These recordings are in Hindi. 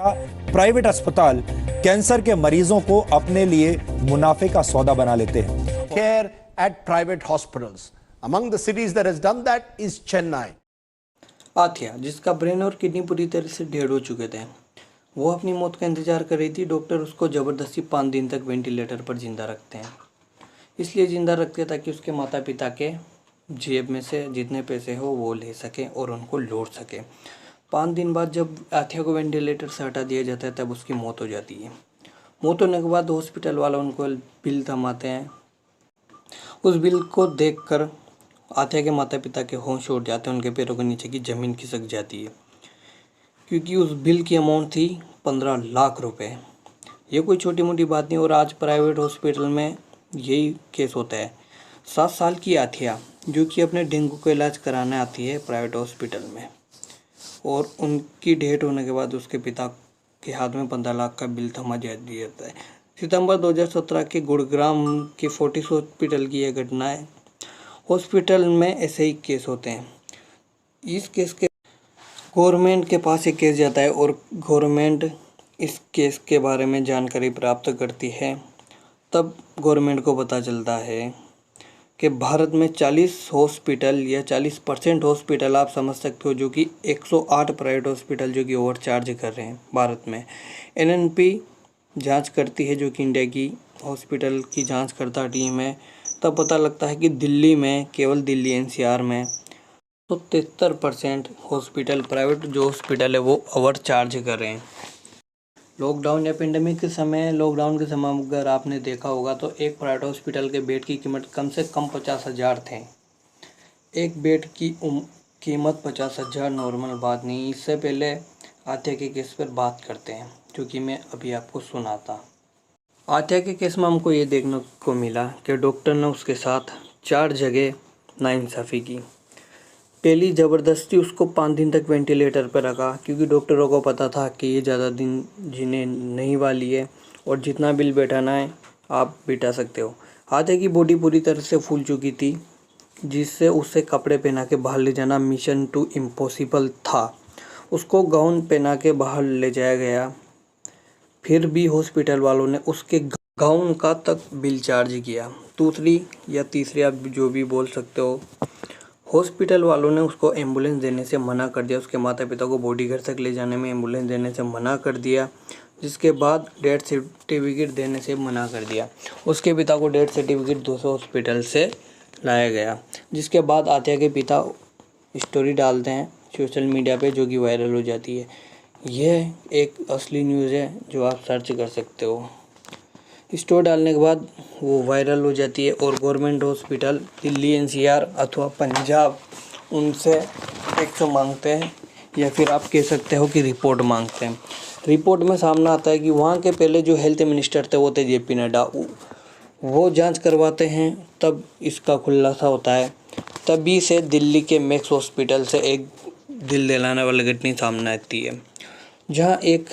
प्राइवेट अस्पताल कैंसर के मरीजों को अपने लिए मुनाफे का सौदा बना लेते हैं। Care at private hospitals. Among the cities that has done that is Chennai. Athiya, जिसका ब्रेन और किडनी पूरी तरह से डेड हो चुके थे, वो अपनी मौत का इंतजार कर रही थी। डॉक्टर उसको ज़बरदस्ती 5 दिन तक वेंटिलेटर पर जिंदा रखते हैं। इसलिए जिंदा रखते ताकि उसके माता पिता के जेब में से जितने पैसे हो वो ले सकें और उनको लौट सकें। 5 दिन बाद जब आथिया को वेंटिलेटर से हटा दिया जाता है तब उसकी मौत हो जाती है। मौत होने के बाद हॉस्पिटल वाला उनको बिल थमाते हैं। उस बिल को देखकर आथिया के माता पिता के होश उड़ जाते हैं। उनके पैरों के नीचे की ज़मीन खिसक जाती है, क्योंकि उस बिल की अमाउंट थी 15 लाख रुपए। ये कोई छोटी मोटी बात नहीं। और आज प्राइवेट हॉस्पिटल में यही केस होता है। 7 साल की आथिया जो कि अपने डेंगू का इलाज कराने आती है प्राइवेट हॉस्पिटल में, और उनकी डेथ होने के बाद उसके पिता के हाथ में 15 लाख का बिल थमा दिया जाता है। सितंबर 2017 के गुड़ग्राम के फोर्टिस हॉस्पिटल की यह घटना है। हॉस्पिटल में ऐसे ही केस होते हैं। इस केस के गवर्नमेंट के पास एक केस जाता है और गवर्नमेंट इस केस के बारे में जानकारी प्राप्त करती है। तब गवर्नमेंट को पता चलता है कि भारत में 40 हॉस्पिटल या 40% हॉस्पिटल आप समझ सकते हो, जो कि 108 प्राइवेट हॉस्पिटल जो कि ओवर चार्ज कर रहे हैं भारत में। एनएनपी जांच करती है, जो कि इंडिया की हॉस्पिटल की जांच करता टीम है। तब पता लगता है कि दिल्ली में, केवल दिल्ली एनसीआर में 73% हॉस्पिटल, प्राइवेट जो हॉस्पिटल है वो ओवर चार्ज कर रहे हैं। लॉकडाउन या पेंडेमिक के समय, अगर आपने देखा होगा तो एक प्राइवेट हॉस्पिटल के बेड की कीमत कम से कम 50,000 थे। एक बेड की कीमत 50,000 नॉर्मल बात नहीं। इससे पहले आथिया के केस पर बात करते हैं, जो कि मैं अभी आपको सुनाता। आथिया के केस में हमको ये देखने को मिला कि डॉक्टर ने उसके साथ 4 जगह नाइंसाफ़ी की। पहली, ज़बरदस्ती उसको 5 दिन तक वेंटिलेटर पर रखा, क्योंकि डॉक्टरों को पता था कि ये ज़्यादा दिन जीने नहीं वाली है और जितना बिल बैठाना है आप बैठा सकते हो। आथिया की बॉडी पूरी तरह से फूल चुकी थी, जिससे उसे कपड़े पहना के बाहर ले जाना मिशन टू इम्पॉसिबल था। उसको गाउन पहना के बाहर ले जाया गया, फिर भी हॉस्पिटल वालों ने उसके गाउन का तक बिल चार्ज किया। दूसरी या तीसरी, आप जो भी बोल सकते हो, हॉस्पिटल वालों ने उसको एम्बुलेंस देने से मना कर दिया। उसके माता पिता को बॉडी घर तक ले जाने में एम्बुलेंस देने से मना कर दिया, जिसके बाद डेथ सर्टिफिकेट देने से मना कर दिया। उसके पिता को डेथ सर्टिफिकेट 200 हॉस्पिटल से लाया गया, जिसके बाद आथिया के पिता स्टोरी डालते हैं सोशल मीडिया पे, जो कि वायरल हो जाती है। यह एक असली न्यूज़ है जो आप सर्च कर सकते हो। स्टोरी डालने के बाद वो वायरल हो जाती है और गवर्नमेंट हॉस्पिटल दिल्ली एनसीआर अथवा पंजाब उनसे टैक्स मांगते हैं, या फिर आप कह सकते हो कि रिपोर्ट मांगते हैं। रिपोर्ट में सामने आता है कि वहाँ के पहले जो हेल्थ मिनिस्टर थे वो थे जेपी नड्डा। वो जांच करवाते हैं, तब इसका खुलासा होता है। तभी से दिल्ली के मैक्स हॉस्पिटल से एक दिल दहलाने वाली घटना सामने आती है, जहाँ एक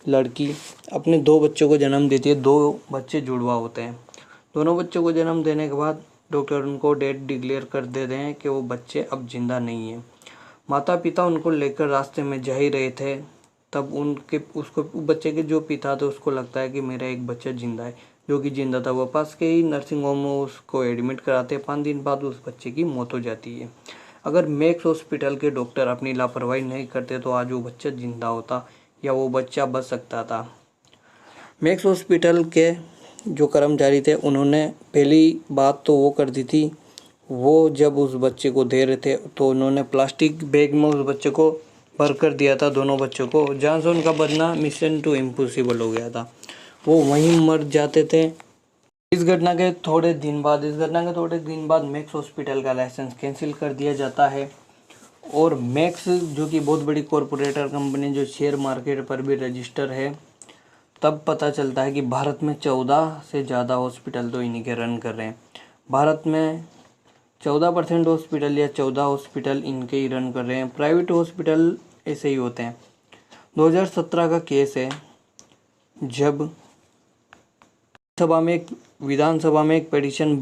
लड़की अपने 2 बच्चों को जन्म देती है। 2 बच्चे जुड़वा होते हैं। दोनों बच्चों को जन्म देने के बाद डॉक्टर उनको डेथ डिक्लेयर कर देते हैं कि वो बच्चे अब जिंदा नहीं हैं। माता पिता उनको लेकर रास्ते में जा ही रहे थे, तब उसको बच्चे के जो पिता थे उसको लगता है कि मेरा एक बच्चा जिंदा है, जो कि जिंदा था। वो पास के ही नर्सिंग होम में उसको एडमिट कराते हैं। 5 दिन बाद उस बच्चे की मौत हो जाती है। अगर मैक्स हॉस्पिटल के डॉक्टर अपनी लापरवाही नहीं करते तो आज वो बच्चा जिंदा होता या वो बच्चा बच सकता था। मैक्स हॉस्पिटल के जो कर्मचारी थे उन्होंने पहली बात तो वो कर दी थी, वो जब उस बच्चे को दे रहे थे तो उन्होंने प्लास्टिक बैग में उस बच्चे को भर कर दिया था, दोनों बच्चों को, जहाँ से उनका बचना मिशन टू इम्पॉसिबल हो गया था। वो वहीं मर जाते थे। इस घटना के थोड़े दिन बाद मैक्स हॉस्पिटल का लाइसेंस कैंसिल कर दिया जाता है और मैक्स, जो कि बहुत बड़ी कॉरपोरेटर कंपनी जो शेयर मार्केट पर भी रजिस्टर है, तब पता चलता है कि भारत में 14 से ज़्यादा हॉस्पिटल तो इन्हीं के रन कर रहे हैं। भारत में 14% हॉस्पिटल या 14 हॉस्पिटल इनके ही रन कर रहे हैं। प्राइवेट हॉस्पिटल ऐसे ही होते हैं। 2017 का केस है, जब विधानसभा में एक पिटीशन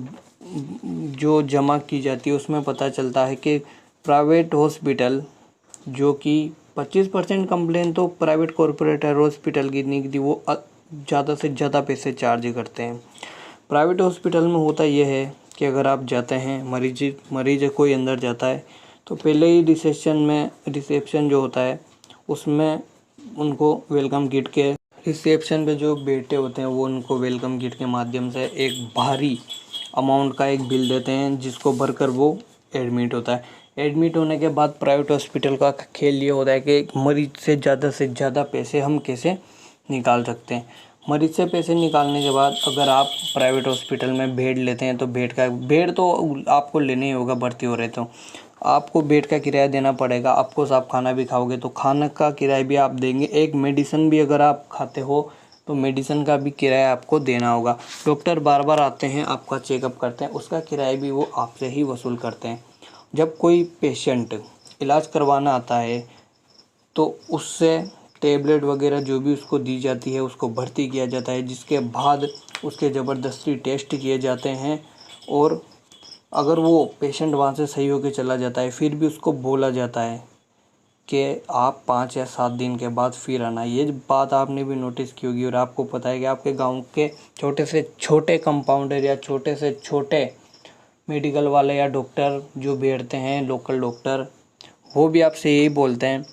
जो जमा की जाती है, उसमें पता चलता है कि प्राइवेट हॉस्पिटल जो कि 25% कंप्लेन तो प्राइवेट कॉरपोरेट हॉस्पिटल की नहीं थी, वो ज़्यादा से ज़्यादा पैसे चार्ज करते हैं। प्राइवेट हॉस्पिटल में होता यह है कि अगर आप जाते हैं, मरीज कोई अंदर जाता है तो पहले ही रिसेप्शन जो होता है उसमें उनको वेलकम किट के, रिसेप्शन पे जो बैठे होते हैं वो उनको वेलकम किट के माध्यम से एक भारी अमाउंट का एक बिल देते हैं, जिसको भरकर वो एडमिट होता है। एडमिट होने के बाद प्राइवेट हॉस्पिटल का खेल ये होता है कि मरीज से ज़्यादा पैसे हम कैसे निकाल सकते हैं। मरीज से पैसे निकालने के बाद अगर आप प्राइवेट हॉस्पिटल में बेड लेते हैं तो बेड तो आपको लेना ही होगा, भर्ती हो रहे तो आपको बेड का किराया देना पड़ेगा। आपको आप खाना भी खाओगे तो खाना का किराया भी आप देंगे। एक मेडिसिन भी अगर आप खाते हो तो मेडिसिन का भी किराया आपको देना होगा। डॉक्टर बार बार आते हैं, आपका चेकअप करते हैं, उसका किराया भी वो आपसे ही वसूल करते हैं। जब कोई पेशेंट इलाज करवाना आता है तो उससे टेबलेट वगैरह जो भी उसको दी जाती है उसको भर्ती किया जाता है, जिसके बाद उसके ज़बरदस्ती टेस्ट किए जाते हैं। और अगर वो पेशेंट वहाँ से सही होकर चला जाता है फिर भी उसको बोला जाता है कि आप 5 या 7 दिन के बाद फिर आना। ये बात आपने भी नोटिस की होगी और आपको पता है कि आपके गांव के छोटे से छोटे कंपाउंडर या छोटे से छोटे मेडिकल वाले या डॉक्टर जो बैठते हैं, लोकल डॉक्टर, वो भी आपसे यही बोलते हैं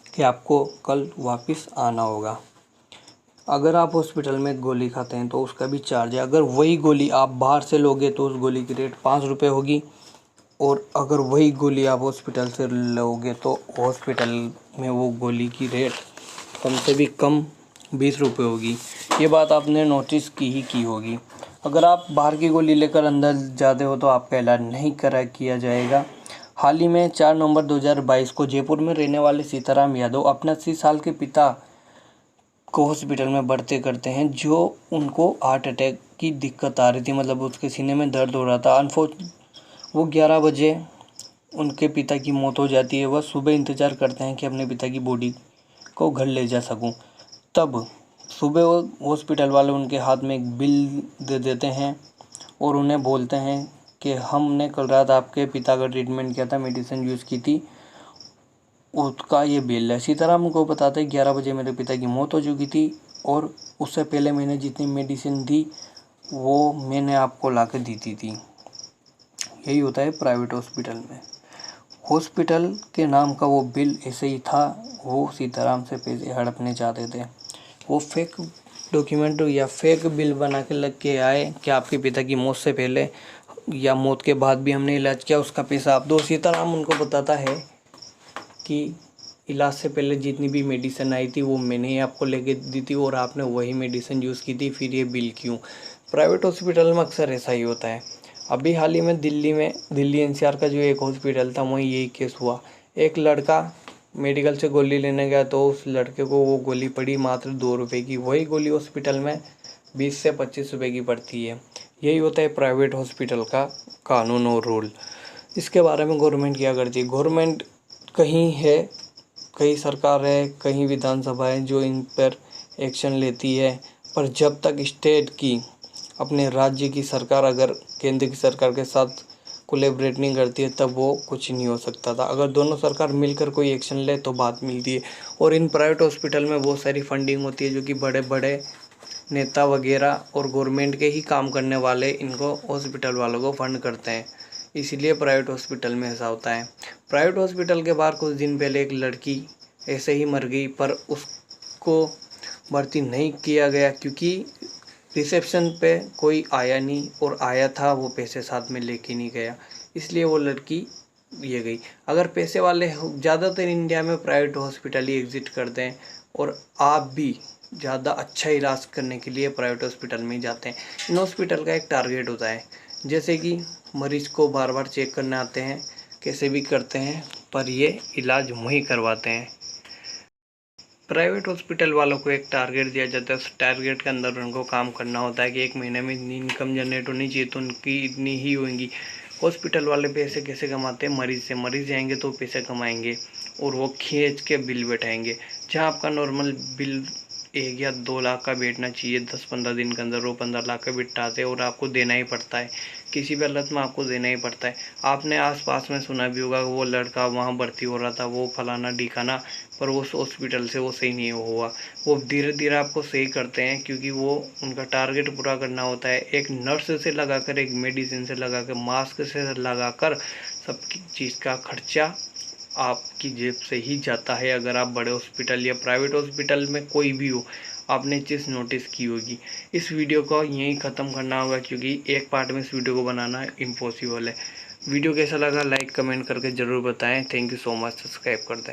कि आपको कल वापस आना होगा। अगर आप हॉस्पिटल में गोली खाते हैं तो उसका भी चार्ज है। अगर वही गोली आप बाहर से लोगे तो उस गोली की रेट 5 रुपये होगी, और अगर वही गोली आप हॉस्पिटल से लोगे तो हॉस्पिटल में वो गोली की रेट कम से भी कम 20 रुपये होगी। ये बात आपने नोटिस की होगी। अगर आप बाहर की गोली लेकर अंदर जाते हो तो आपका इलाज नहीं किया जाएगा। हाल ही में 4 नवंबर 2022 को जयपुर में रहने वाले सीताराम यादव अपने 80 साल के पिता को हॉस्पिटल में भर्ती करते हैं, जो उनको हार्ट अटैक की दिक्कत आ रही थी, मतलब उसके सीने में दर्द हो रहा था। वो 11 बजे उनके पिता की मौत हो जाती है। वह सुबह इंतज़ार करते हैं कि अपने पिता की बॉडी को घर ले जा सकूं। तब सुबह वो हॉस्पिटल वाले उनके हाथ में एक बिल दे देते हैं और उन्हें बोलते हैं कि हमने कल रात आपके पिता का ट्रीटमेंट किया था, मेडिसिन यूज़ की थी, उसका ये बिल है। सीताराम को बताते हैं 11 बजे मेरे पिता की मौत हो चुकी थी और उससे पहले मैंने जितनी मेडिसिन दी वो मैंने आपको ला कर दी थी। यही होता है प्राइवेट हॉस्पिटल में। हॉस्पिटल के नाम का वो बिल ऐसे ही था, वो सीताराम से पैसे हड़पने चाहते थे। वो फेक डॉक्यूमेंट या फेक बिल बना के लग के आए कि आपके पिता की मौत से पहले या मौत के बाद भी हमने इलाज किया, उसका पैसा आप दो। सीताराम उनको बताता है कि इलाज से पहले जितनी भी मेडिसिन आई थी वो मैंने ही आपको लेके दी थी और आपने वही मेडिसिन यूज़ की थी, फिर ये बिल क्यों। प्राइवेट हॉस्पिटल में अक्सर ऐसा ही होता है। अभी हाल ही में दिल्ली एनसीआर का जो एक हॉस्पिटल था वहीं यही केस हुआ। एक लड़का मेडिकल से गोली लेने गया तो उस लड़के को वो गोली पड़ी मात्र 2 रुपये की। वही गोली हॉस्पिटल में 20 से 25 रुपये की पड़ती है। यही होता है प्राइवेट हॉस्पिटल का कानून और रूल। इसके बारे में गवर्नमेंट क्या करती है? गवर्नमेंट कहीं है, कहीं सरकार है, कहीं विधानसभा है जो इन पर एक्शन लेती है, पर जब तक स्टेट की, अपने राज्य की सरकार अगर केंद्र की सरकार के साथ कोलैबोरेट नहीं करती है तब वो कुछ नहीं हो सकता था। अगर दोनों सरकार मिलकर कोई एक्शन ले तो बात मिलती है। और इन प्राइवेट हॉस्पिटल में बहुत सारी फंडिंग होती है जो कि बड़े बड़े नेता वगैरह और गवर्नमेंट के ही काम करने वाले इनको हॉस्पिटल वालों को फंड करते हैं, इसीलिए प्राइवेट हॉस्पिटल में ऐसा होता है। प्राइवेट हॉस्पिटल के बाहर कुछ दिन पहले एक लड़की ऐसे ही मर गई, पर उसको भर्ती नहीं किया गया क्योंकि रिसेप्शन पे कोई आया नहीं, और आया था वो पैसे साथ में लेके नहीं गया, इसलिए वो लड़की ये गई। अगर पैसे वाले ज़्यादातर इंडिया में प्राइवेट हॉस्पिटल ही एग्जिट करते हैं और आप भी ज़्यादा अच्छा इलाज करने के लिए प्राइवेट हॉस्पिटल में ही जाते हैं। इन हॉस्पिटल का एक टारगेट होता है, जैसे कि मरीज को बार बार चेक करने आते हैं, कैसे भी करते हैं, पर ये इलाज वहीं करवाते हैं। प्राइवेट हॉस्पिटल वालों को एक टारगेट दिया जाता है, उस टारगेट के अंदर उनको काम करना होता है कि एक महीने में इतनी इनकम जनरेट होनी चाहिए तो उनकी इतनी ही होंगी। हॉस्पिटल वाले पैसे कैसे कमाते हैं? मरीज से। मरीज आएंगे तो पैसे कमाएंगे और वो खींच के बिल बैठाएंगे। जहाँ आपका नॉर्मल बिल 1 या 2 लाख का बैठना चाहिए 10-15 दिन के अंदर, वो 15 लाख का बिठाते हैं और आपको देना ही पड़ता है। किसी भी हालत में आपको देना ही पड़ता है। आपने आसपास में सुना भी होगा वो लड़का वहाँ भर्ती हो रहा था, वो फलाना ढिकाना, पर उस हॉस्पिटल से वो सही नहीं हुआ। वो धीरे धीरे आपको सही करते हैं, क्योंकि वो उनका टारगेट पूरा करना होता है। एक नर्स से लगाकर, एक मेडिसिन से लगाकर, मास्क से लगाकर सब चीज़ का खर्चा आपकी जेब से ही जाता है। अगर आप बड़े हॉस्पिटल या प्राइवेट हॉस्पिटल में कोई भी हो, आपने चीज़ नोटिस की होगी। इस वीडियो को यहीं ख़त्म करना होगा, क्योंकि एक पार्ट में इस वीडियो को बनाना इम्पॉसिबल है। वीडियो कैसा लगा लाइक कमेंट करके ज़रूर बताएं। Thank you so much. Subscribe कर दें।